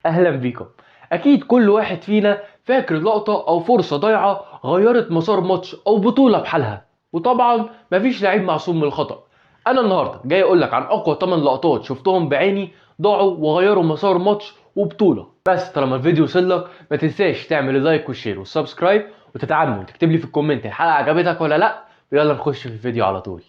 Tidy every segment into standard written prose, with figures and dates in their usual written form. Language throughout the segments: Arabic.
اهلا بيكم. اكيد كل واحد فينا فاكر لقطة او فرصة ضايعة غيرت مسار ماتش او بطولة بحالها، وطبعا مفيش لعيب معصوم من الخطأ. انا النهاردة جاي اقولك عن اقوى 8 لقطات شفتهم بعيني ضاعوا وغيروا مسار ماتش وبطولة. بس طالما الفيديو وصلك ما تنساش تعمل اللايك والشير والسبسكرايب، وتتعلم وتكتب لي في الكومنت الحلقة عجبتك ولا لا. يلا نخش في الفيديو على طول.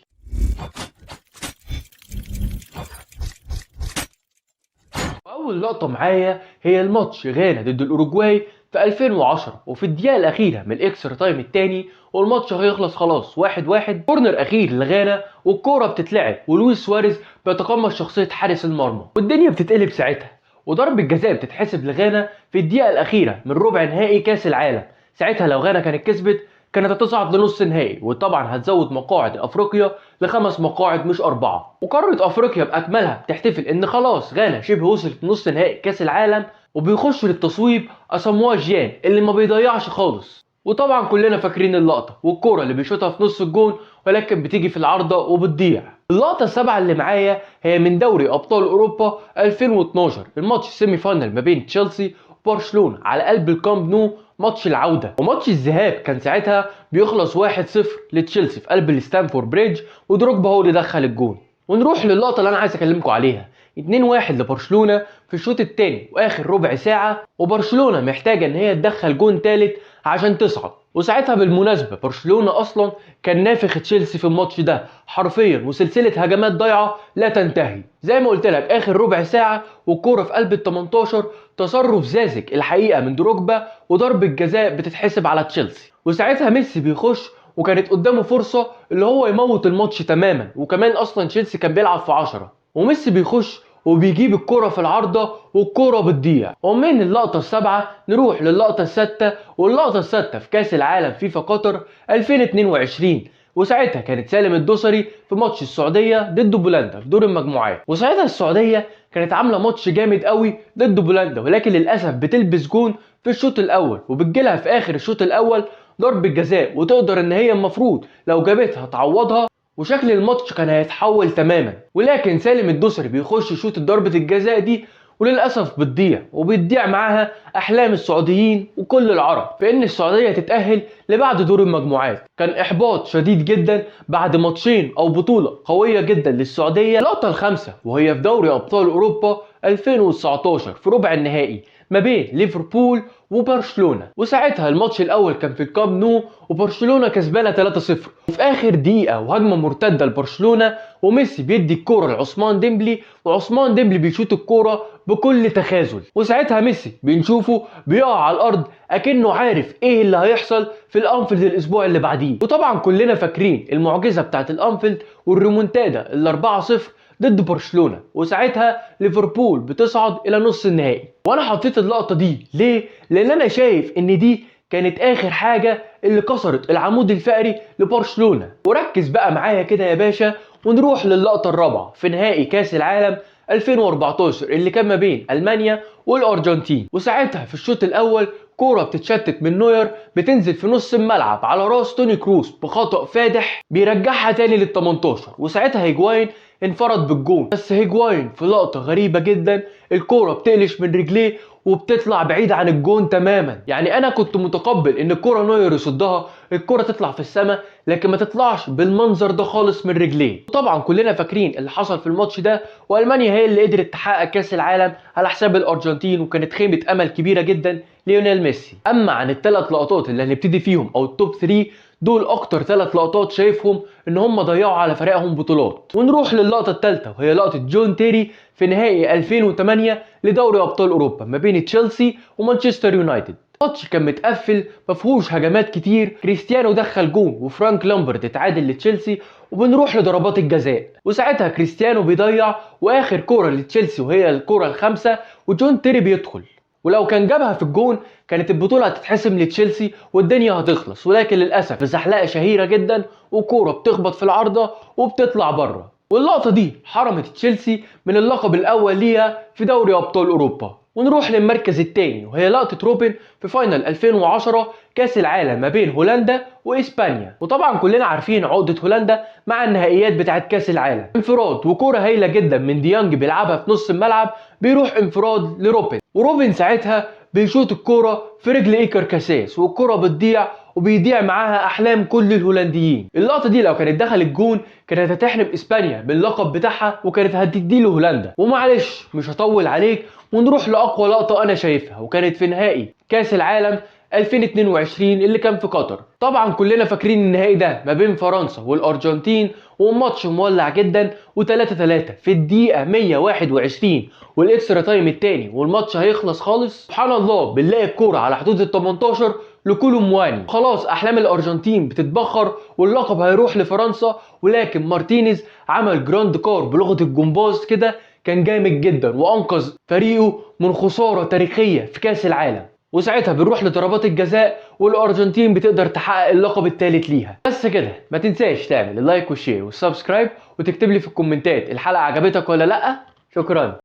أول لقطة معايا هي الماتش غانا ضد الأوروجواي في 2010، وفي الدقيقة الأخيرة من الإكسترا تايم التاني والماتش هيخلص خلاص 1-1. كورنر أخير لغانا والكورة بتتلعب ولويس سواريز بيتقمص شخصية حارس المرمى والدنيا بتتقلب ساعتها، وضربة جزاء بتتحسب لغانا في الدقيقة الأخيرة من ربع نهائي كأس العالم. ساعتها لو غانا كانت كسبت كانت هتصعد لنص نهائي، وطبعا هتزود مقاعد افريقيا ل5 مقاعد مش 4. وقارة افريقيا باكملها بتحتفل ان خلاص غانا شبه وصلت نص نهائي كاس العالم، وبيخش للتصويب اساموا جيان اللي ما بيضيعش خالص. وطبعا كلنا فاكرين اللقطة والكرة اللي بيشوطها في نص الجون ولكن بتيجي في العارضة وبتضيع. اللقطة السابعة اللي معايا هي من دوري ابطال اوروبا 2012، الماتش السيمي فاينل ما بين تشيلسي وبرشلونة على قلب الكامب نو، ماتش العودة. وماتش الذهاب كان ساعتها بيخلص 1-0 لتشيلسي في قلب الستانفورد بريدج، ودروجبا هو اللي دخل الجون. ونروح للقطة اللي انا عايز اكلمكم عليها، 2-1 لبرشلونة في الشوط الثاني واخر ربع ساعة، وبرشلونة محتاجة ان هي تدخل جون ثالث عشان تصعد. وساعتها بالمناسبة برشلونة اصلا كان نافخ تشيلسي في الماتش ده حرفيا، وسلسلة هجمات ضايعة لا تنتهي. زي ما قلت لك اخر ربع ساعة والكورة في قلب ال 18، تصرف ساذج الحقيقة من دروجبا وضربة جزاء بتتحسب على تشيلسي. وساعتها ميسي بيخش وكانت قدامه فرصة اللي هو يموت الماتش تماما، وكمان اصلا تشيلسي كان بيلعب في 10، وميسي بيخش وبيجيب الكرة في العارضة والكرة بتضيع. ومن اللقطة السابعة نروح للقطة السادسة، واللقطة السادسة في كأس العالم فيفا قطر 2022، وساعتها كانت سالم الدوسري في ماتش السعودية ضد بولندا في دور المجموعات. وساعتها السعودية كانت عاملة ماتش جامد قوي ضد بولندا، ولكن للأسف بتلبس جون في الشوط الأول، وبتجيلها في آخر الشوط الأول ضربة جزاء، وتقدر إن هي المفروض لو جابتها تعوضها، وشكل الماتش كان هيتحول تماما. ولكن سالم الدوسري بيخش يشوط ضربة الجزاء دي، وللأسف بتضيع، وبتضيع معاها أحلام السعوديين وكل العرب في إن السعودية تتأهل لبعد دور المجموعات. كان إحباط شديد جدا بعد ماتشين أو بطولة قوية جدا للسعودية. اللقطة الخامسة وهي في دوري أبطال أوروبا 2019 في ربع النهائي ما بين ليفربول وبرشلونة، وساعتها الماتش الأول كان في الكامب نو وبرشلونة كسبانة 3-0، وفي آخر دقيقة وهجمة مرتدة لبرشلونة وميسي بيدي الكورة لعثمان ديمبلي، وعثمان ديمبلي بيشوط الكورة بكل تخاذل، وساعتها ميسي بنشوفه بيقع على الارض اكنه عارف ايه اللي هيحصل في الانفيلد الاسبوع اللي بعديه. وطبعا كلنا فاكرين المعجزه بتاعت الانفيلد والريمونتادا ال 4-0 ضد برشلونه، وساعتها ليفربول بتصعد الى نص النهائي. وانا حطيت اللقطه دي ليه؟ لان انا شايف ان دي كانت اخر حاجه اللي كسرت العمود الفقري لبرشلونه. وركز بقى معايا كده يا باشا، ونروح للقطه الرابعه في نهائي كاس العالم 2014 اللي كان ما بين المانيا والارجنتين. وساعتها في الشوط الاول كوره بتتشتت من نوير بتنزل في نص الملعب على راس توني كروس بخطأ فادح بيرجعها تاني لل 18، وساعتها هيجواين انفرد بالجون. بس هيجواين في لقطه غريبه جدا الكوره بتقلش من رجليه وبتطلع بعيد عن الجون تماما. يعني انا كنت متقبل ان الكرة نوير يصدها الكرة تطلع في السماء، لكن ما تطلعش بالمنظر ده خالص من رجليه. طبعا كلنا فاكرين اللي حصل في الماتش ده، والمانيا هي اللي قدرت تحقق كاس العالم على حساب الارجنتين، وكانت خيمة امل كبيرة جدا ليونيل ميسي. اما عن الثلاث لقطات اللي هنبتدي فيهم او التوب 3، دول اكتر 3 لقطات شايفهم ان هم ضيعوا على فريقهم بطولات. ونروح للقطة الثالثة وهي لقطة جون تيري في نهائي 2008 لدوري ابطال اوروبا ما بين تشيلسي ومانشستر يونايتد. الماتش كان متقفل مفهوش هجمات كتير، كريستيانو دخل جون وفرانك لامبرت اتعادل لتشيلسي، وبنروح لضربات الجزاء. وساعتها كريستيانو بيضيع واخر كوره لتشيلسي وهي الكوره الخامسه، وجون تيري بيدخل، ولو كان جابها في الجون كانت البطوله هتتحسم لتشيلسي والدنيا هتخلص. ولكن للاسف في زحلقه شهيره جدا وكوره بتخبط في العارضه وبتطلع بره، واللقطه دي حرمت تشيلسي من اللقب الاول ليها في دوري ابطال اوروبا. ونروح للمركز الثاني وهي لقطة روبن في فاينل 2010 كاس العالم ما بين هولندا واسبانيا. وطبعا كلنا عارفين عقدة هولندا مع النهائيات بتاعت كاس العالم، انفراد وكرة هايلة جدا من ديانج بيلعبها في نص الملعب، بيروح انفراد لروبن، وروبن ساعتها بيشوط الكرة في رجل ايكر كاساس والكرة بتضيع وبيضيع معاها احلام كل الهولنديين. اللقطه دي لو كانت دخلت جون كانت هتحلم اسبانيا باللقب بتاعها وكانت هتدي له هولندا. ومعلش مش هطول عليك ونروح لاقوى لقطه انا شايفها، وكانت في نهائي كاس العالم 2022 اللي كان في قطر. طبعا كلنا فاكرين النهائي ده ما بين فرنسا والارجنتين، وماتش مولع جدا و3-3 في الدقيقه 121 والاكسترا تايم التاني والماتش هيخلص خالص. سبحان الله بنلاقي الكوره على حدود ال 18 لكولو مواني، خلاص احلام الارجنتين بتتبخر واللقب هيروح لفرنسا، ولكن مارتينيز عمل جراند كار بلغه الجمباز كده كان جامد جدا وانقذ فريقه من خساره تاريخيه في كاس العالم. وساعتها بنروح لضربات الجزاء والارجنتين بتقدر تحقق اللقب الثالث ليها. بس كده ما تنساش تعمل اللايك والشير والسبسكرايب وتكتب لي في الكومنتات الحلقه عجبتك ولا لا. شكرا.